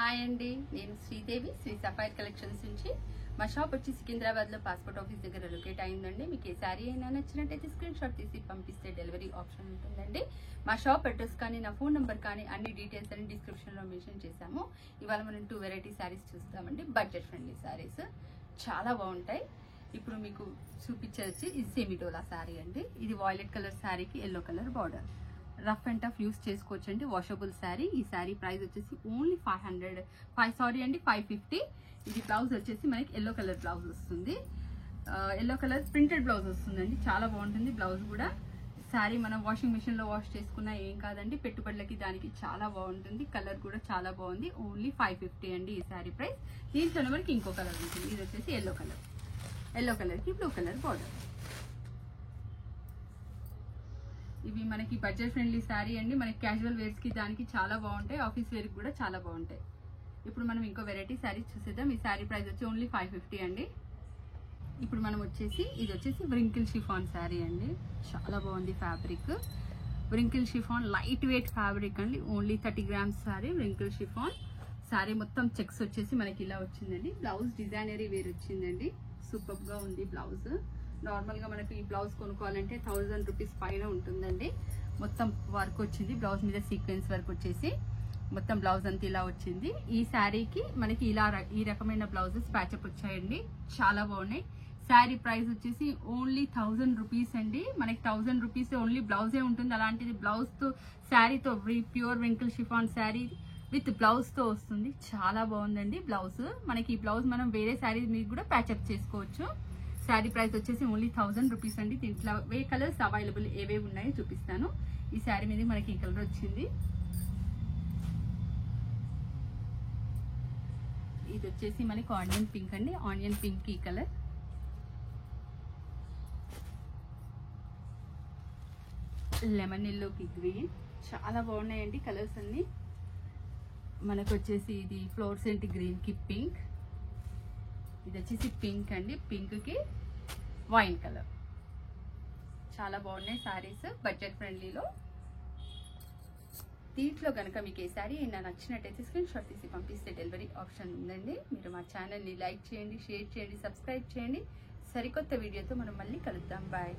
Hi అండి, నేను Sridevi Shri sapphire collections నుంచి. మా షాప్ వచ్చి సికింద్రాబాద్ లో పాస్పోర్ట్ ఆఫీస్ దగ్గర లొకేట్ అయిందండి. మీకు ఏ సారీ అయినా నచ్చినట్టయితే స్క్రీన్ షాట్ తీసి పంపిస్తే డెలివరీ ఆప్షన్ ఉంటుందండి. మా షాప్ అడ్రస్ కానీ నా ఫోన్ నెంబర్ కానీ అన్ని డీటెయిల్స్ అని డిస్క్రిప్షన్ లో మెన్షన్ చేశాము. ఇవాళ మనం 2 వెరైటీ శారీస్ చూస్తామండి. బడ్జెట్ ఫ్రెండ్లీ శారీస్ చాలా బాగుంటాయి. ఇప్పుడు మీకు చూపించేది ఇది సెమీడోలా శారీ అండి. ఇది వాయిలెట్ కలర్ శారీకి yellow colour border. Rough and tough use చేసుకోవచ్చండి. వాషబుల్ శారీ. ఈ శారీ ప్రైస్ వచ్చేసి ఓన్లీ 550. ఇది బ్లౌజ్ వచ్చేసి మనకి ఎల్లో కలర్ బ్లౌజ్ వస్తుంది. ఎల్లో కలర్ ప్రింటెడ్ బ్లౌజ్ వస్తుందండి. చాలా బాగుంటుంది బ్లౌజ్ కూడా. శారీ మనం వాషింగ్ మిషన్ లో వాష్ చేసుకున్నా ఏం కాదండి. పెట్టుబడులకి దానికి చాలా బాగుంటుంది. కలర్ కూడా చాలా బాగుంది. ఓన్లీ 550 అండి ఈ శారీ ప్రైస్. దీంట్లో మనకి ఇంకో కలర్ ఉంటుంది. ఇది వచ్చేసి ఎల్లో కలర్. ఎల్లో కలర్ కి బ్లూ కలర్ బార్డర్. ఇవి మనకి బడ్జెట్ ఫ్రెండ్లీ శారీ అండి. మనకి క్యాజువల్ వేర్స్ కి దానికి చాలా బాగుంటాయి. ఆఫీస్ వేర్ కి కూడా చాలా బాగుంటాయి. ఇప్పుడు మనం ఇంకో వెరైటీ శారీస్ చూసేద్దాం. ఈ శారీ ప్రైస్ వచ్చి ఓన్లీ 550 అండి. ఇప్పుడు మనం వచ్చేసి ఇది వచ్చేసి వ్రింకిల్ షిఫాన్ శారీ అండి. చాలా బాగుంది fabric. Wrinkle chiffon light weight fabric అండి. Only 30 grams sari wrinkle chiffon sari. మొత్తం చెక్స్ వచ్చేసి మనకి ఇలా వచ్చిందండి. బ్లౌజ్ డిజైనరీ వేర్ వచ్చిందండి. సూపర్ గా ఉంది బ్లౌజ్. నార్మల్ గా మనకి ఈ బ్లౌజ్ కొనుక్కోవాలంటే 1000 రూపీస్ పైన ఉంటుందండి. మొత్తం వర్క్ వచ్చింది బ్లౌజ్ మీద. సీక్వెన్స్ వర్క్ వచ్చేసి మొత్తం బ్లౌజ్ అంతా ఇలా వచ్చింది. ఈ శారీకి మనకి ఇలా ఈ రకమైన బ్లౌజెస్ ప్యాచప్ వచ్చాయండి. చాలా బాగున్నాయి. శారీ ప్రైస్ వచ్చేసి ఓన్లీ 1000 రూపీస్ అండి. మనకి 1000 రూపీస్ ఓన్లీ బ్లౌజే ఉంటుంది. అలాంటిది బ్లౌజ్ తో శారీతో pure wrinkle chiffon sari with blouse తో వస్తుంది. చాలా బాగుందండి బ్లౌజ్. మనకి ఈ బ్లౌజ్ మనం వేరే శారీ మీద కూడా ప్యాచప్ చేసుకోవచ్చు. శారీ ప్రైస్ వచ్చేసి ఓన్లీ 1000 రూపీస్ అండి. దీంట్లో ఏ కలర్స్ అవైలబుల్ ఏవేవి ఉన్నాయో చూపిస్తాను. ఈ శారీ మీద మనకి ఈ కలర్ వచ్చింది. ఇది వచ్చేసి మనకి ఆనియన్ పింక్ అండి. ఆనియన్ పింక్ ఈ కలర్. లెమన్ ఎల్లోకి గ్రీన్. చాలా బాగున్నాయండి కలర్స్ అన్ని. మనకు వచ్చేసి ఇది ఫ్లోర్సెంట్ గ్రీన్ కి పింక్. ఇది వచ్చేసి పింక్ అండి. పింక్ కి వైన్ కలర్. చాలా బాగున్నాయి సారీస్ బడ్జెట్ ఫ్రెండ్లీలో. దీంట్లో కనుక మీకు ఏ సారీ అయినా నచ్చినట్టయితే స్క్రీన్ షాట్ తీసి పంపిస్తే డెలివరీ ఆప్షన్ ఉందండి. మీరు మా ఛానల్ని లైక్ చేయండి, షేర్ చేయండి, సబ్స్క్రైబ్ చేయండి. సరికొత్త వీడియోతో మనం మళ్ళీ కలుద్దాం. బాయ్.